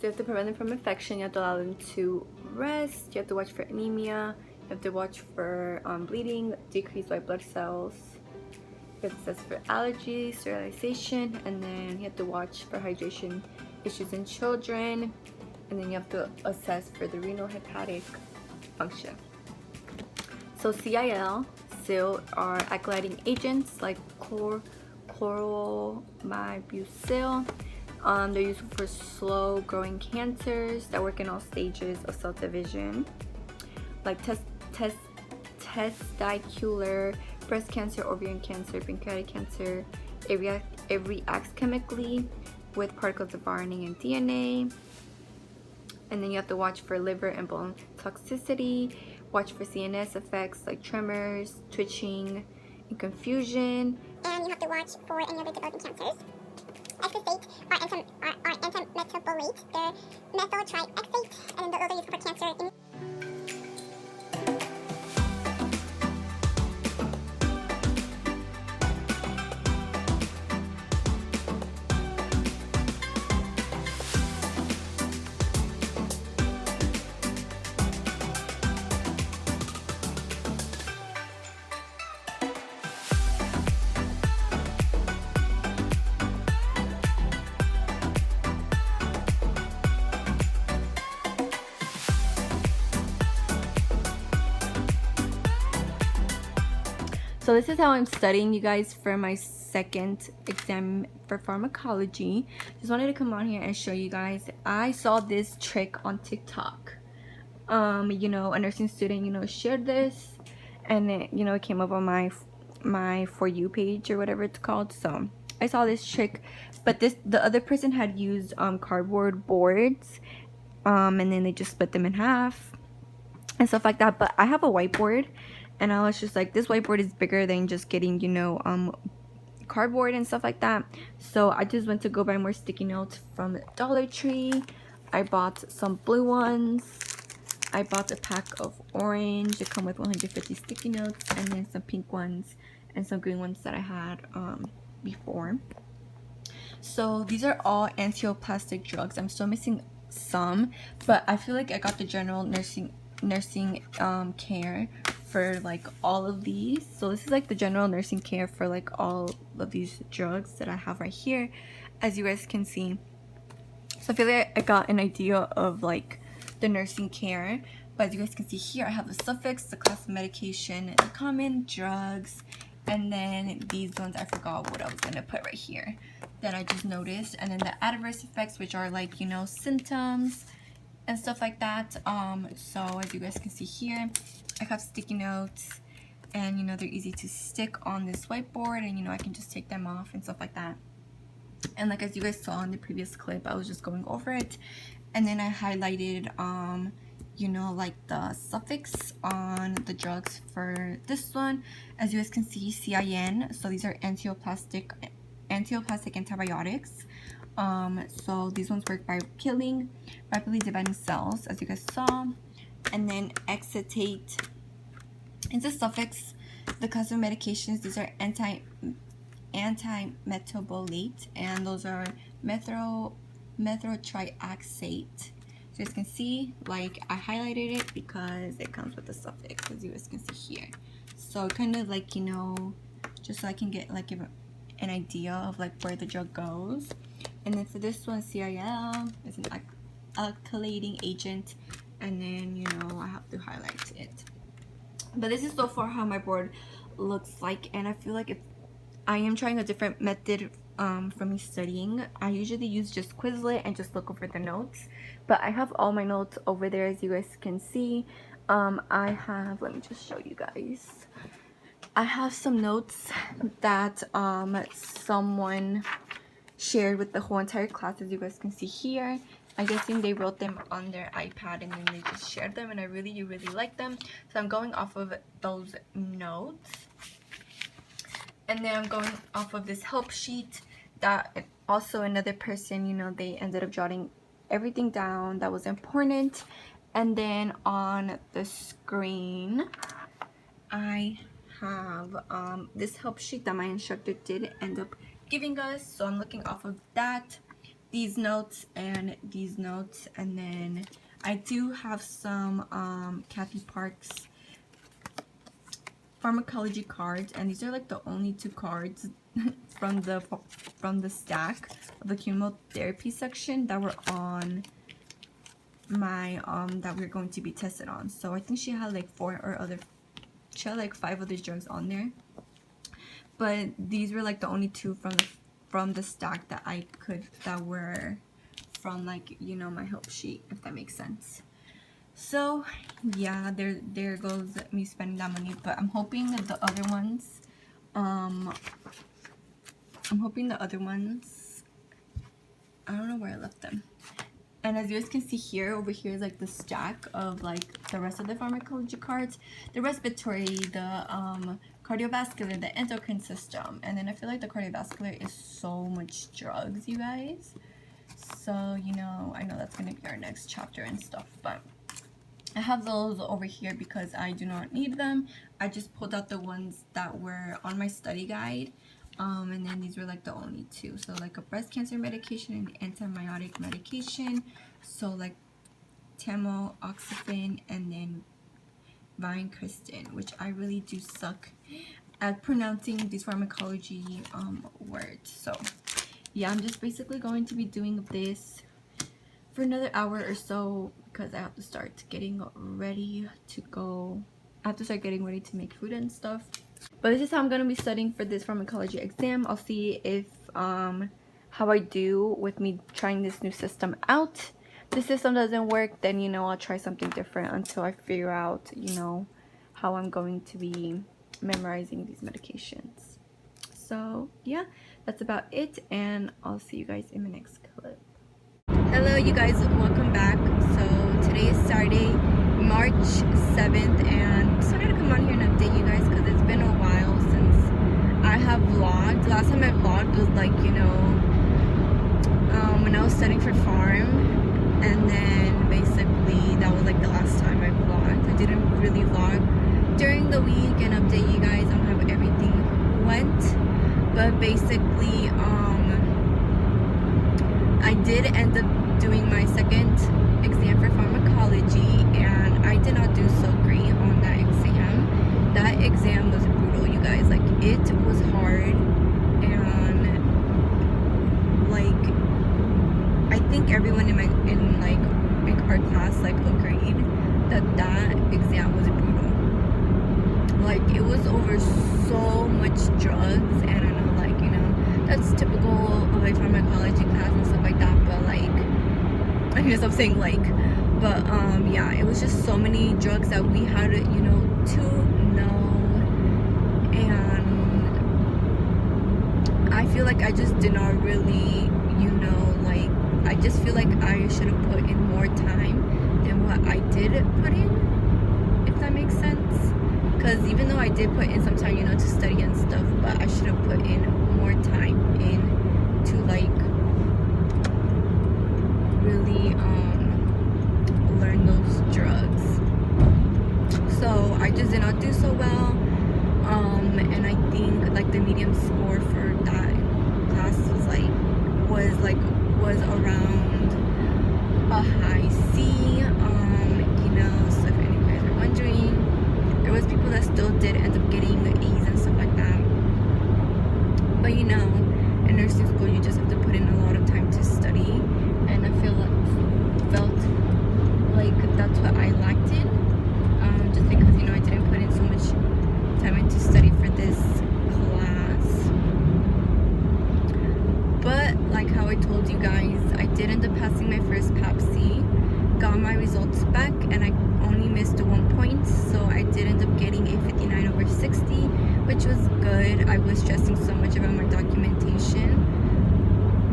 you have to prevent them from infection. You have to allow them to rest. You have to watch for anemia. You have to watch for bleeding, decreased white blood cells. You have to assess for allergies, sterilization, and then you have to watch for hydration issues in children. And then you have to assess for the renal hepatic function. So CIL are alkylating agents like chloromibuzil. They're useful for slow growing cancers that work in all stages of cell division, like testicular, breast cancer, ovarian cancer, pancreatic cancer. It reacts chemically with particles of RNA and DNA. And then you have to watch for liver and bone toxicity. Watch for CNS effects like tremors, twitching, and confusion. And you have to watch for any other developing cancers. Exosate are antimetabolate. They're methyl triexate, and those are used for cancer. So this is how I'm studying, you guys, for my second exam for pharmacology. Just wanted to come on here and show you guys. I saw this trick on TikTok. You know, a nursing student, you know, shared this, and it, you know, it came up on my For You page or whatever it's called. So I saw this trick, but the other person had used cardboard boards, and then they just split them in half and stuff like that. But I have a whiteboard, and I was just like, this whiteboard is bigger than just getting, you know, cardboard and stuff like that. So I just went to go buy more sticky notes from Dollar Tree. I bought some blue ones. I bought a pack of orange. They come with 150 sticky notes, and then some pink ones and some green ones that I had before. So these are all antioplastic drugs. I'm still missing some, but I feel like I got the general nursing care for like all of these. So this is like the general nursing care for like all of these drugs that I have right here, as you guys can see. So I feel like I got an idea of like the nursing care, but as you guys can see here, I have the suffix, the class of medication, the common drugs, and then these ones I forgot what I was gonna put right here that I just noticed, and then the adverse effects, which are like, you know, symptoms and stuff like that. So as you guys can see here, I have sticky notes, and you know, they're easy to stick on this whiteboard, and you know, I can just take them off and stuff like that. And like as you guys saw in the previous clip, I was just going over it, and then I highlighted you know, like the suffix on the drugs for this one. As you guys can see, CIN, so these are antioplastic antibiotics. So these ones work by killing rapidly dividing cells, as you guys saw. And then exotate is a suffix. The class of medications, these are antimetabolate, and those are methyl triaxate. So you guys can see, like, I highlighted it because it comes with the suffix, as you guys can see here. So kind of like, you know, just so I can get like an idea of like where the drug goes. And then for this one, CIL is an alkylating agent, and then, you know, I have to highlight it. But this is so far how my board looks like, and I feel like I am trying a different method for me studying. I usually use just Quizlet and just look over the notes, but I have all my notes over there, as you guys can see. I have, let me just show you guys. I have some notes that someone shared with the whole entire class, as you guys can see here. I'm guessing they wrote them on their iPad and then they just shared them, and I really like them. So I'm going off of those notes, and then I'm going off of this help sheet that also another person, you know, they ended up jotting everything down that was important. And then on the screen I have this help sheet that my instructor did end up giving us, so I'm looking off of that. these notes and these notes, and then I do have some Kathy Park's pharmacology cards, and these are like the only 2 cards from the stack of the chemotherapy section that were on my that we're going to be tested on. So I think she had like 5 other drugs on there, but these were like the only 2 from the stack that that were from, like, you know, my help sheet, if that makes sense. So yeah, there goes me spending that money. But I'm hoping that the other ones I don't know where I left them. And as you guys can see here, over here is like the stack of like the rest of the pharmacology cards, the respiratory, the cardiovascular, the endocrine system. And then I feel like the cardiovascular is so much drugs, you guys. So, you know, I know that's going to be our next chapter and stuff, but I have those over here because I do not need them. I just pulled out the ones that were on my study guide. And then these were like the only 2. So like a breast cancer medication and antibiotic medication. So like tamoxifen and then vincristine, which I really do suck at pronouncing these pharmacology words. So yeah, I'm just basically going to be doing this for another hour or so because I have to start getting ready to go. I have to start getting ready to make food and stuff. But this is how I'm going to be studying for this pharmacology exam. I'll see if how I do with me trying this new system out. If the system doesn't work, then, you know, I'll try something different until I figure out, you know, how I'm going to be memorizing these medications. So yeah, that's about it, and I'll see you guys in the next clip. Hello you guys, welcome back. So today is Saturday, March 7th, and just wanted to come on here and update you guys because it's been a while since I have vlogged. Last time I vlogged was like, you know, when I was studying for pharm, and then basically that was like the last time I vlogged. I didn't really vlog during the week and update you guys on how everything went, but basically I did end up doing my second exam for pharmacology, and I did not do so great on that exam. That exam was brutal, you guys. Like, it was hard, and like I think everyone in our class like agreed that that exam was brutal. Like, it was over so much drugs, and I know, like, you know, that's typical of a pharmacology class and stuff like that, but like, I can stop saying like, but yeah, it was just so many drugs that we had to, you know, and I feel like I just did not really, you know, like, I just feel like I should have put in more time than what I did put in, if that makes sense. Because even though I did put in some time, you know, to study and stuff, but I should have put in more time in to like really learn those drugs. So I just did not do so well, and I think like the medium score for that class was around a high C. You know, so if any of you guys are wondering, there was people that still did end up getting the E's and stuff like that. But you know, in nursing school you just have to put in a lot of time to study, and I felt like that's what I lacked in, just because, you know, I didn't put in so much time into study for this class. But like how I told you guys, I did end up passing my first PAPC, got my results back, and I only missed 1 point, so I did end up getting a 59/60, which was good. I was stressing so much about my documentation,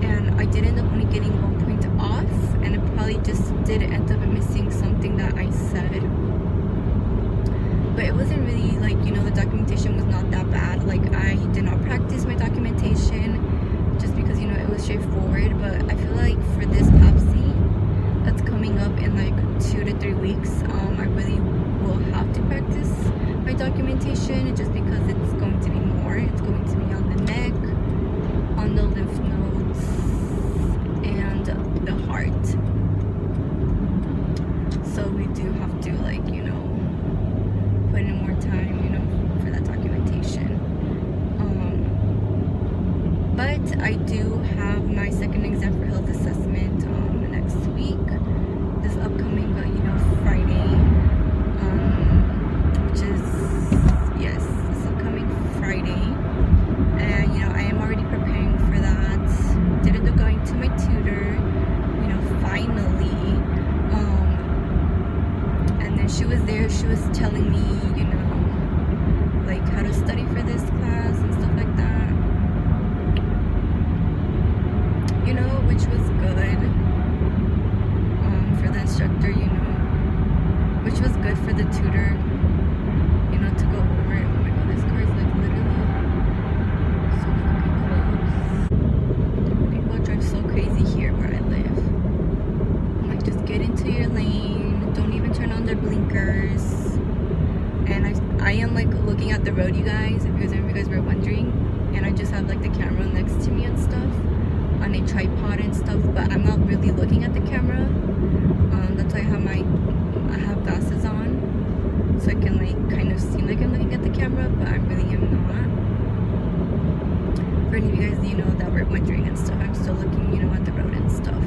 and I did end up only getting 1 point off, and I probably just did end up missing something that I said. But it wasn't really like, you know, the documentation was not that bad. Like, I did not practice my documentation just because, you know, it was straightforward. But I feel like for this PAPC that's coming up in like 2 to 3 weeks, I really will have to practice my documentation, just because it's going to be more. It's going to be on the neck, on the lymph nodes, and she was there, she was telling me, you know, like how to study for this class and stuff like that, you know, which was good for the instructor, you know, which was good for the tutor, you know, to go over it. Oh my god, this car is like literally so fucking close. People drive so crazy here where I live. I'm like, just get into your lane, don't even turn on their blinkers. And I am like looking at the road, you guys, if you guys were wondering, and I just have like the camera next to me and stuff on a tripod and stuff, but I'm not really looking at the camera. That's why I have glasses on, so I can like kind of seem like I'm looking at the camera, but I really am not. For any of you guys, you know, that were wondering and stuff, I'm still looking, you know, at the road and stuff.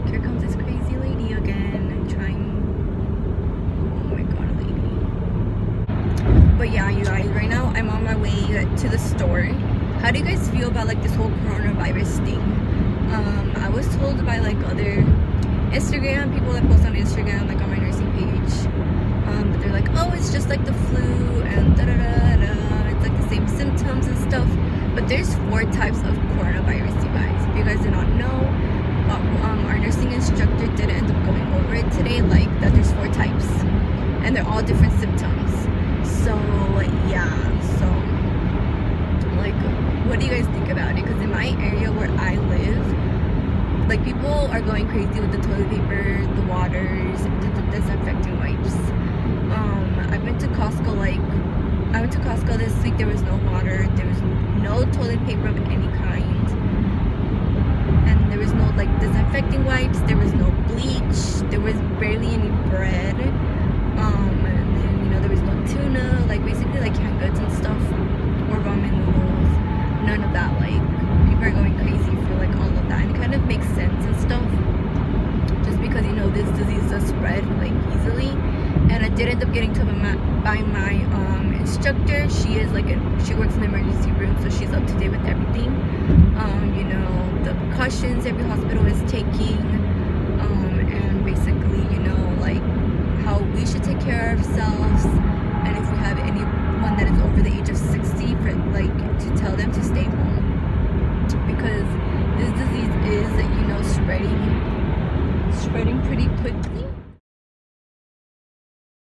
Here comes this crazy lady again, trying. Oh my god, lady. But yeah, you guys, right now I'm on my way to the store. How do you guys feel about like this whole coronavirus thing? I was told by like other Instagram people that post on Instagram, like on my nursing page, that they're like, oh, it's just like the flu and da da da da, it's like the same symptoms and stuff. But there's 4 types of coronavirus, you guys. If you guys did not know, our nursing instructor did end up going over it today, like that there's 4 types, and they're all different symptoms. So yeah, so like, what do you guys think about it? Because in my area where I live, like, people are going crazy with the toilet paper, the waters, the disinfecting wipes. I went to Costco this week. There was no water, there was no toilet paper of any kind, and there was no like disinfecting wipes, there was no bleach, there was barely any bread, and then, you know, there was no tuna, like basically like canned goods and stuff, or ramen noodles, none of that. Like, people are going crazy for like all of that, and it kind of makes sense and stuff, just because, you know, this disease does spread like easily. And I did end up getting told by my instructor. She is like she works in the emergency room, so she's up to date with everything. You know, the precautions every hospital is taking, and basically, you know, like how we should take care of ourselves, and if we have anyone that is over the age of 60, for like to tell them to stay home, because this disease is, you know, spreading pretty quickly.